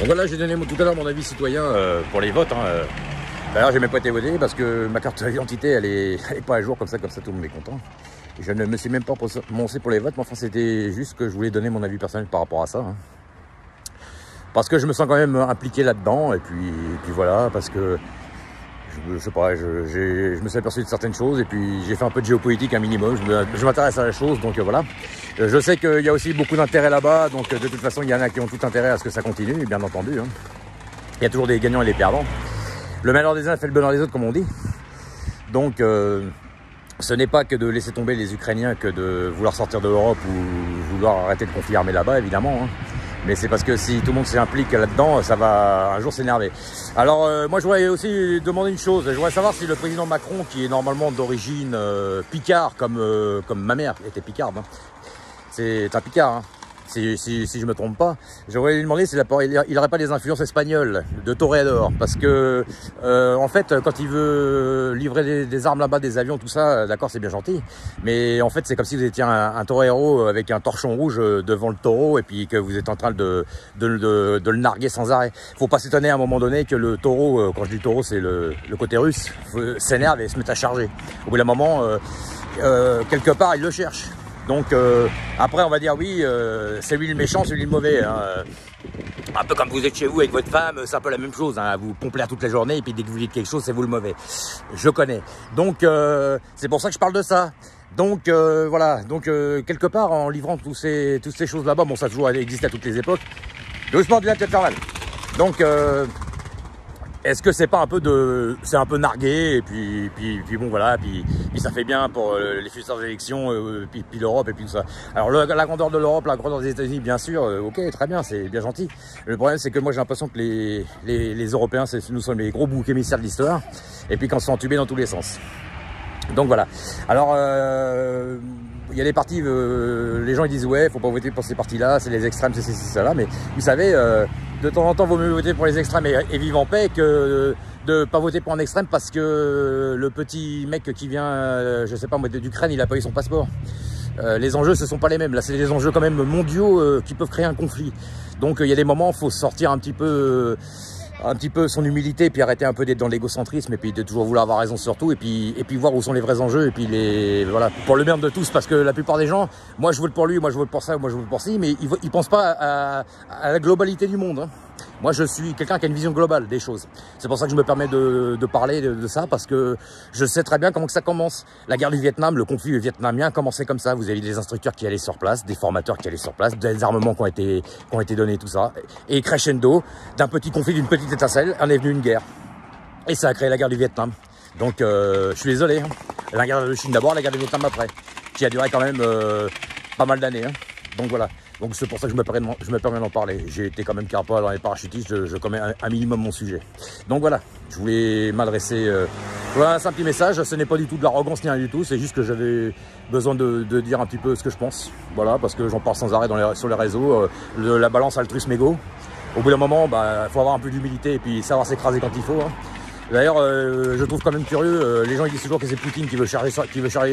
Donc voilà, j'ai donné tout à l'heure mon avis citoyen pour les votes. D'ailleurs, j'ai même pas été voté parce que ma carte d'identité, elle est pas à jour comme ça tout le monde est content. Et je ne me suis même pas prononcé pour les votes, mais enfin, c'était juste que je voulais donner mon avis personnel par rapport à ça. Parce que je me sens quand même impliqué là-dedans, et puis voilà, parce que je sais pas, je me suis aperçu de certaines choses, et puis j'ai fait un peu de géopolitique un minimum, je m'intéresse à la chose, donc voilà. Je sais qu'il y a aussi beaucoup d'intérêt là-bas, donc de toute façon, il y en a qui ont tout intérêt à ce que ça continue, bien entendu. Il y a toujours des gagnants et des perdants. Le malheur des uns fait le bonheur des autres, comme on dit. Donc, ce n'est pas que de laisser tomber les Ukrainiens que de vouloir sortir de l'Europe ou vouloir arrêter le conflit armé là-bas, évidemment. Mais c'est parce que si tout le monde s'implique là-dedans, ça va un jour s'énerver. Alors, moi, je voudrais aussi demander une chose. Je voudrais savoir si le président Macron, qui est normalement d'origine picard, comme ma mère était picarde, c'est un picard, si je me trompe pas, j'aurais lui demandé s'il n'aurait pas des influences espagnoles de toréador, parce que en fait, quand il veut livrer des armes là-bas, des avions, tout ça, d'accord, c'est bien gentil, mais en fait, c'est comme si vous étiez un toréro avec un torchon rouge devant le taureau et puis que vous êtes en train de le narguer sans arrêt. Faut pas s'étonner à un moment donné que le taureau, quand je dis taureau, c'est le côté russe, s'énerve et se met à charger. Au bout d'un moment, quelque part, il le cherche. Donc après on va dire oui, c'est lui le méchant, c'est lui le mauvais. Un peu comme vous êtes chez vous avec votre femme, c'est un peu la même chose. Vous pompez toute la journée et puis dès que vous dites quelque chose, c'est vous le mauvais. Je connais. Donc c'est pour ça que je parle de ça. Donc voilà. Donc quelque part en livrant toutes ces choses là-bas, bon ça a toujours existé à toutes les époques. Doucement, bien peut-être faire mal. Donc est-ce que c'est pas un peu c'est un peu nargué et puis bon voilà, puis ça fait bien pour les futures élections, puis l'Europe et puis tout ça. Alors la grandeur de l'Europe, la grandeur des États-Unis, bien sûr, ok, très bien, c'est bien gentil. Le problème c'est que moi j'ai l'impression que les Européens, nous sommes les gros boucs émissaires de l'histoire, et puis qu'on se fait entuber dans tous les sens. Donc voilà. Alors il y a des partis, les gens ils disent ouais, faut pas voter pour ces partis-là, c'est les extrêmes, c'est ça, mais vous savez, de temps en temps, il vaut mieux voter pour les extrêmes et vivre en paix que de pas voter pour un extrême parce que le petit mec qui vient, je sais pas moi, d'Ukraine, il a pas eu son passeport. Les enjeux, ce sont pas les mêmes. Là, c'est des enjeux quand même mondiaux qui peuvent créer un conflit. Donc, il y a des moments, il faut sortir un petit peu son humilité, puis arrêter un peu d'être dans l'égocentrisme et puis de toujours vouloir avoir raison sur tout et puis voir où sont les vrais enjeux et puis voilà, pour le bien de tous, parce que la plupart des gens, moi je vote pour lui, moi je vote pour ça, moi je vote pour ci, mais ils pensent pas à la globalité du monde. Moi je suis quelqu'un qui a une vision globale des choses. C'est pour ça que je me permets de parler de ça, parce que je sais très bien comment que ça commence. La guerre du Vietnam, le conflit vietnamien commençait comme ça. Vous avez des instructeurs qui allaient sur place, des formateurs qui allaient sur place, des armements qui ont été donnés, tout ça. Et crescendo, d'un petit conflit, d'une petite étincelle, en est venu une guerre. Et ça a créé la guerre du Vietnam. Donc je suis désolé. La guerre de Chine d'abord, la guerre du Vietnam après, qui a duré quand même pas mal d'années. Donc voilà. Donc c'est pour ça que je me permets d'en parler. J'ai été quand même carpa dans les parachutistes, je connais un minimum mon sujet. Donc voilà, je voulais m'adresser voilà, un simple message. Ce n'est pas du tout de l'arrogance ni rien du tout, c'est juste que j'avais besoin de dire un petit peu ce que je pense. Voilà, parce que j'en parle sans arrêt sur les réseaux, la balance altruisme-égo. Au bout d'un moment, faut avoir un peu d'humilité et puis savoir s'écraser quand il faut. D'ailleurs, je trouve quand même curieux, les gens ils disent toujours que c'est Poutine qui veut charger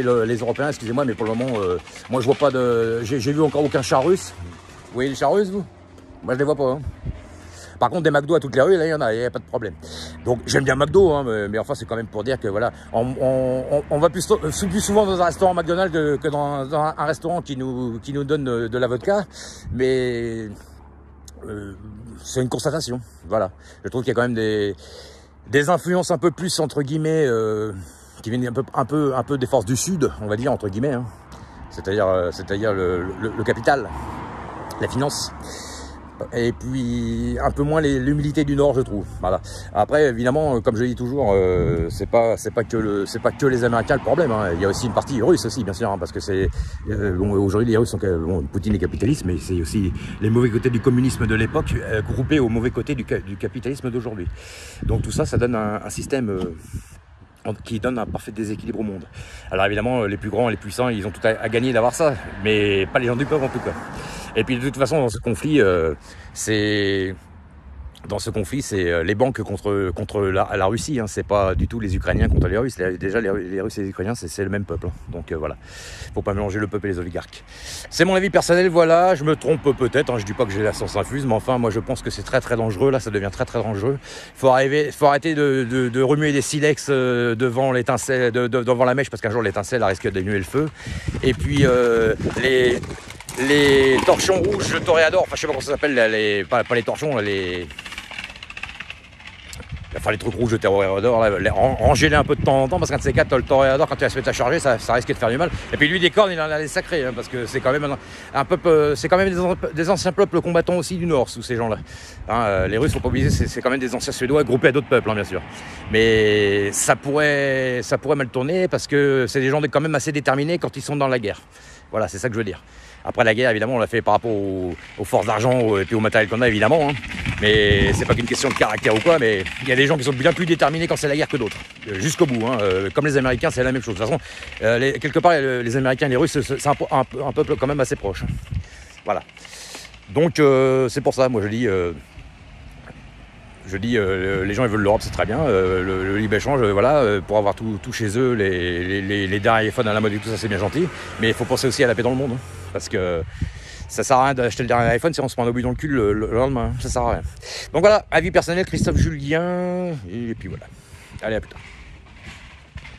les Européens, excusez-moi, mais pour le moment, moi je vois pas j'ai vu encore aucun char russe. Vous voyez les chars russes, vous? Moi je les vois pas. Par contre, des McDo à toutes les rues, là il y en a pas de problème. Donc j'aime bien McDo, mais enfin c'est quand même pour dire que voilà, on va plus souvent dans un restaurant McDonald's que dans un restaurant qui nous donne de la vodka, mais c'est une constatation, voilà. Je trouve qu'il y a quand même des influences un peu plus, entre guillemets, qui viennent un peu des forces du Sud, on va dire, entre guillemets. C'est-à-dire le capital, la finance. Et puis un peu moins l'humilité du Nord, je trouve. Voilà. Après, évidemment, comme je dis toujours, c'est pas que les Américains le problème. Il y a aussi une partie russe aussi, bien sûr, parce que c'est aujourd'hui les Russes sont Poutine est capitaliste, mais c'est aussi les mauvais côtés du communisme de l'époque groupés aux mauvais côtés du capitalisme d'aujourd'hui. Donc tout ça, ça donne un système qui donne un parfait déséquilibre au monde. Alors évidemment, les plus grands, les puissants, ils ont tout à gagner d'avoir ça, mais pas les gens du peuple en tout cas. Et puis de toute façon, dans ce conflit, c'est dans ce conflit, c'est les banques contre la Russie, hein. C'est pas du tout les Ukrainiens contre les Russes. Déjà, les Russes et les Ukrainiens, c'est le même peuple, hein. Donc voilà, faut pas mélanger le peuple et les oligarques. C'est mon avis personnel, voilà, je me trompe peut-être, hein. Je dis pas que j'ai la science infuse, mais enfin, moi je pense que c'est très très dangereux, là, ça devient très très dangereux. Faut arrêter de remuer des silex devant l'étincelle, devant la mèche, parce qu'un jour l'étincelle risque d'allumer le feu. Et puis les torchons rouges de Toréador, enfin je sais pas comment ça s'appelle, pas les torchons, là, les trucs rouges de Toréador, rangez-les un peu de temps en temps, parce qu'un de ces quatre, le Toréador, quand tu vas se mettre à charger, ça risque de faire du mal. Et puis lui, des cornes, il en a des sacrés, hein, parce que c'est quand même un peuple, c'est quand même des anciens peuples combattants aussi du Nord, sous ces gens-là. Hein, les Russes, faut pas oublier, c'est quand même des anciens Suédois groupés à d'autres peuples, hein, bien sûr. Mais ça pourrait mal tourner, parce que c'est des gens quand même assez déterminés quand ils sont dans la guerre. Voilà, c'est ça que je veux dire. Après la guerre, évidemment, on l'a fait par rapport aux forces d'argent et puis au matériel qu'on a, évidemment. Hein. Mais c'est pas qu'une question de caractère ou quoi, mais il y a des gens qui sont bien plus déterminés quand c'est la guerre que d'autres. Jusqu'au bout. Hein. Comme les Américains, c'est la même chose. De toute façon, quelque part, les Américains et les Russes, c'est un peuple quand même assez proche. Voilà. Donc, c'est pour ça, moi, je dis... les gens ils veulent l'Europe, c'est très bien, le libre-échange, voilà, pour avoir tout chez eux, les derniers iPhones à la mode et tout ça, c'est bien gentil, mais il faut penser aussi à la paix dans le monde, hein, parce que ça sert à rien d'acheter le dernier iPhone si on se prend un obus dans le cul le lendemain, ça sert à rien. Donc voilà, avis personnel, Christophe Julien, et puis voilà. Allez, à plus tard.